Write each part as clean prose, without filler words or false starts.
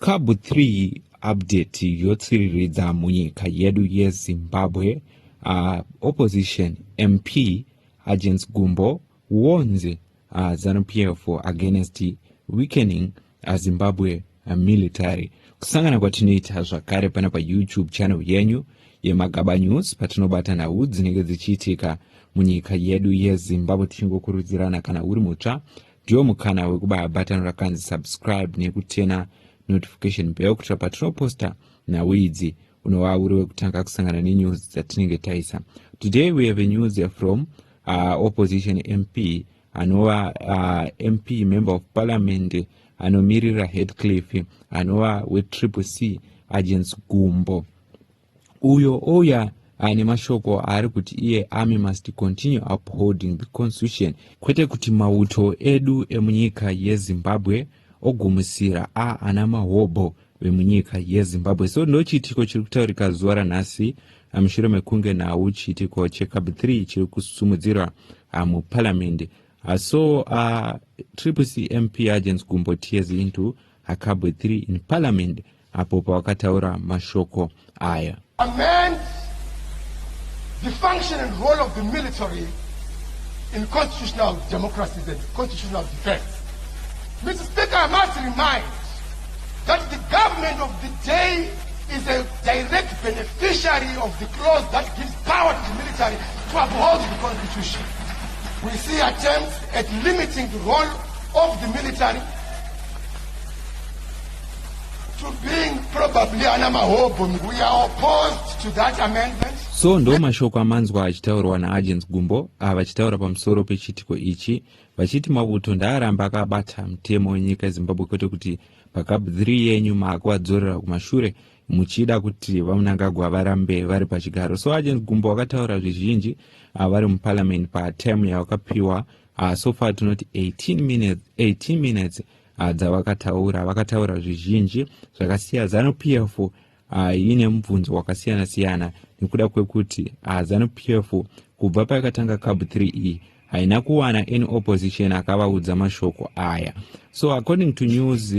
CAB3 update yotsiriridza munyika yedu yeZimbabwe. Opposition MP Agents Gumbo warns Zanu PF against weakening Zimbabwe military. Kusangana kwatinoita zvakare pana pa YouTube channel yenyu yeMagaba News patinobata nhau dzinenge dzichiitika munyika yedu yeZimbabwe, tichingokurudzirana kana uri mutsva ndiwo mukana wekubaya button rakanzi subscribe nekutena notification bell kuti patinoposta nhau idzi unova uri wekutanga kusangana nenews dzatinenge taisa. Today we have a news from opposition MP anova MP member of parliament anomirira Headcliff anova we-CCC Agents Gumbo. Oya ane mashoko ari kuti iye army must continue upholding the constitution, kwete kuti mauto edu emunyika yeZimbabwe ogumisira ana mahobo vemunyika yeZimbabwe. So ndo chitiko chiri kutaurika zuva ranhasi mushure mekunge nhau chitiko cheCAB3 chiri kusumudzirwa muparliament. So CCC MP Agents Gumbo tears into CAB3 in parliament apo pawakataura mashoko aya. Amend the function and role of the military in constitutional democracy and constitutional defense. Mr. Speaker, I must remind that the government of the day is a direct beneficiary of the clause that gives power to the military to uphold the constitution. We see attempts at limiting the role of the military to being probably an amahobo. We are opposed to that amendment. So ndo mashoko amanzwa achitaurwa naAgents Gumbo vachitaura pamusoro pechitiko ichi vachiti mavuto ndaaramba akabata mutemo wenyika yeZimbabwe kwete kuti paCAB3 yenyu maakuvadzorera kumashure muchida kuti vamunangagwa varambe vari pachigaro. So Agents Gumbo vakataura zvizhinji vari muparliament patime yavakapiwa so far tinoti 18 minutes vakataura zvizhinji zvakasiya. Zanu PF ine mubvunzo wakasiyana siyana nekuda kwekuti Zanu PF kubva pakatanga CAB3 haina kuwana any opposition akavaudza mashoko aya. So according to news,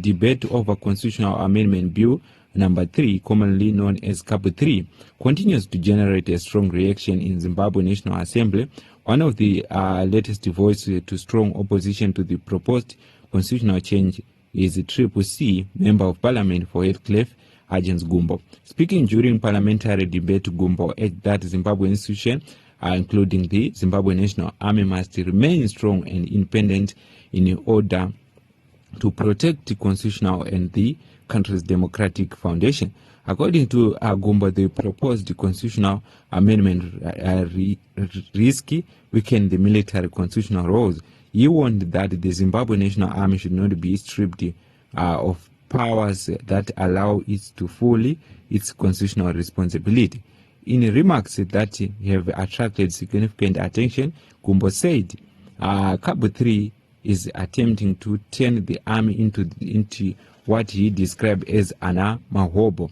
debate over constitutional amendment bill number 3, commonly known as CAB3, continues to generate a strong reaction in Zimbabwe National Assembly. One of the latest voices to strong opposition to the proposed constitutional change is CCC member of parliament for Headcliff, Agents Gumbo. Speaking during parliamentary debate, Gumbo urged that Zimbabwe institutions, including the Zimbabwe National Army, must remain strong and independent in order to protect the constitutional and the country's democratic foundation. According to Gumbo, the proposed constitutional amendment risky weaken the military constitutional roles. He warned that the Zimbabwe National Army should not be stripped of powers that allow it to fully its constitutional responsibility. In remarks that have attracted significant attention, Gumbo said CAB3 is attempting to turn the army into what he described as an mahobo,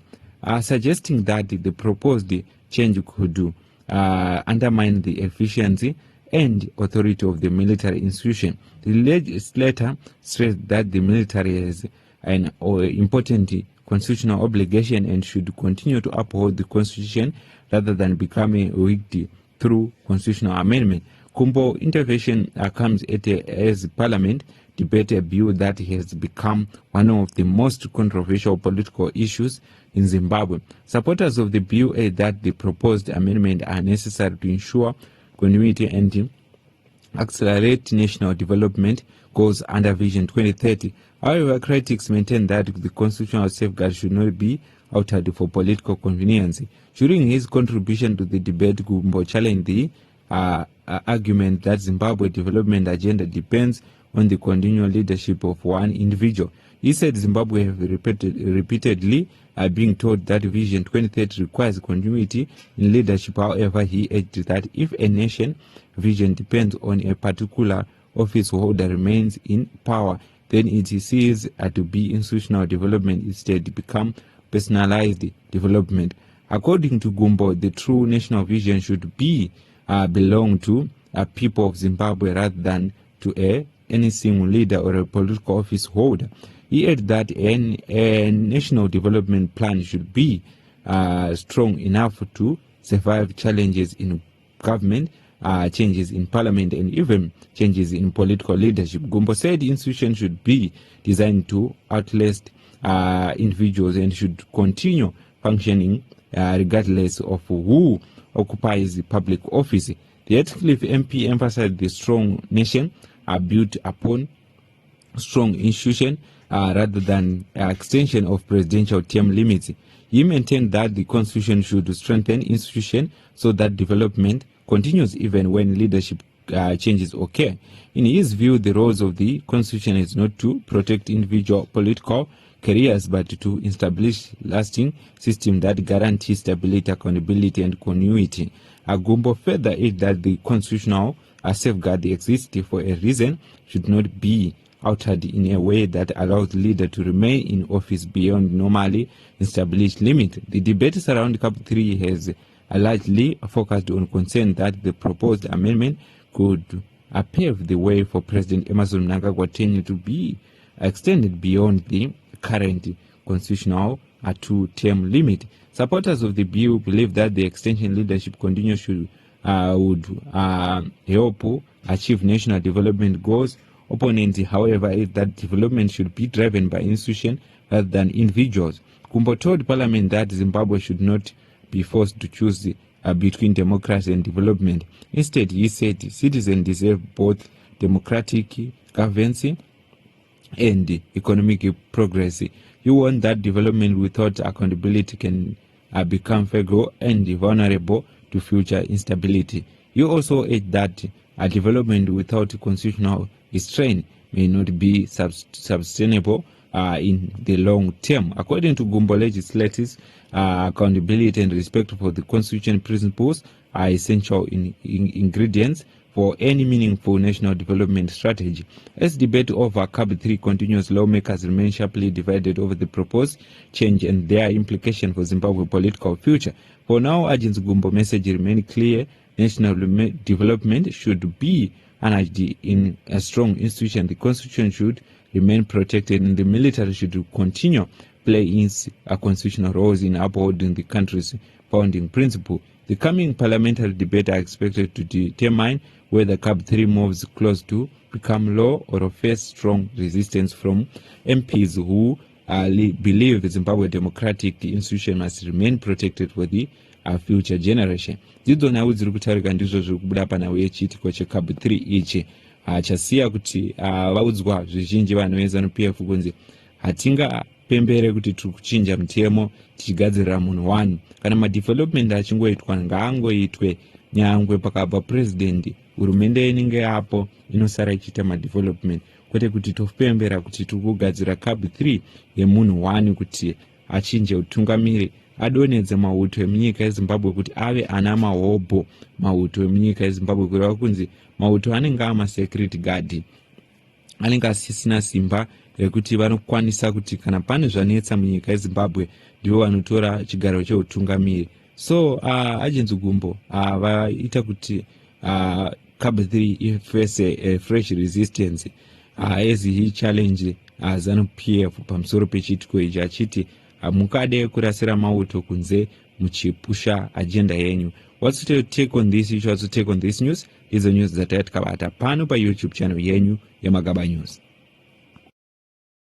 suggesting that the proposed change could undermine the efficiency and authority of the military institution. The legislator stressed that the military has an important constitutional obligation and should continue to uphold the constitution rather than becoming weak through constitutional amendment. Gumbo intervention comes as Parliament debate a bill that has become one of the most controversial political issues in Zimbabwe. Supporters of the bill add that the proposed amendment are necessary to ensure continuity and accelerate national development goals under Vision 2030. However, critics maintain that the constitutional safeguards should not be altered for political convenience. During his contribution to the debate, Gumbo challenged the argument that Zimbabwe development agenda depends on the continual leadership of one individual. He said Zimbabwe have repeatedly being told that Vision 2030 requires continuity in leadership. However, he added that if a nation vision depends on a particular office holder remains in power, then it ceases to be institutional development, instead become personalized development. According to Gumbo, the true national vision should be belong to people of Zimbabwe rather than to any single leader or a political office holder. He added that a national development plan should be strong enough to survive challenges in government, changes in parliament, and even changes in political leadership. Gumbo said institutions should be designed to outlast individuals and should continue functioning regardless of who occupies the public office. The Heathcliff MP emphasized the strong nation are built upon strong institution rather than extension of presidential term limits. He maintained that the constitution should strengthen institution so that development continues even when leadership changes occur. In his view, the roles of the constitution is not to protect individual political careers but to establish lasting system that guarantees stability, accountability, and continuity. Gumbo further added that the constitutional safeguard exists for a reason should not be altered in a way that allows the leader to remain in office beyond normally established limit. The debate around CAB3 has largely focused on concern that the proposed amendment could pave the way for President Emmerson Mnangagwa tenure to be extended beyond the current constitutional two-term limit. Supporters of the bill believe that the extension leadership continuation would help achieve national development goals. Opponents, however, is that development should be driven by institutions rather than individuals. Gumbo told Parliament that Zimbabwe should not be forced to choose between democracy and development. Instead, he said citizens deserve both democratic governance and economic progress. He warned that development without accountability can become fragile and vulnerable to future instability. He also added that a development without constitutional restraint may not be sustainable in the long term. According to Gumbo, legislators, accountability and respect for the constitutional principles are essential ingredients for any meaningful national development strategy. As debate over CAB3 continues, lawmakers remain sharply divided over the proposed change and their implication for Zimbabwe's political future. For now, Agents Gumbo message remains clear: national development should be managed in a strong institution. The constitution should remain protected, and the military should continue playing a constitutional roles in upholding the country's founding principle. The coming parliamentary debate are expected to determine whether CAB3 moves close to become law or face strong resistance from MPs who believe the Zimbabwe democratic institution must remain protected for the future generation. Dzidzo nawo dziri kutarika ndizvo zviri kubuda panhau yechiitiko cheCAB3 ichi chasiya kuti vaudzwa zvizhinji vanhu veZanu-PF kunzi hatingapembere kuti tiri kuchinja mutemo tichigadzirira munhu wani. Kana madevelopment achingoitwa ngaangoitwe nyangwe pakabva president, hurumende inenge yapo inosara ichiita madevelopment, kwete kuti topembera kuti tiri kugadzira CAB3 yemunhu wani kuti achinje utungamiri, adonedze mauto emunyika yeZimbabwe kuti ave ana mahobho mauto emunyika yeZimbabwe, kureva kunzi mauto anenge ama-security guard, anenge asisina simba rekuti vanokwanisa kuti kana pane zvanetsa munyika yeZimbabwe ndivo vanotora chigaro cheutungamiri. So Agents Gumbo vaita kuti CAB3 ifese a fresh resistance as he challenge Zanu-PF pamusoro pechiitiko ichi achiti mukade kurasira mauto kunze muchipusha agenda yenyu. What's to take on this issue? What's to take on this news? Is the news that tikabata pano pa YouTube channel yenyu yaMagaba News.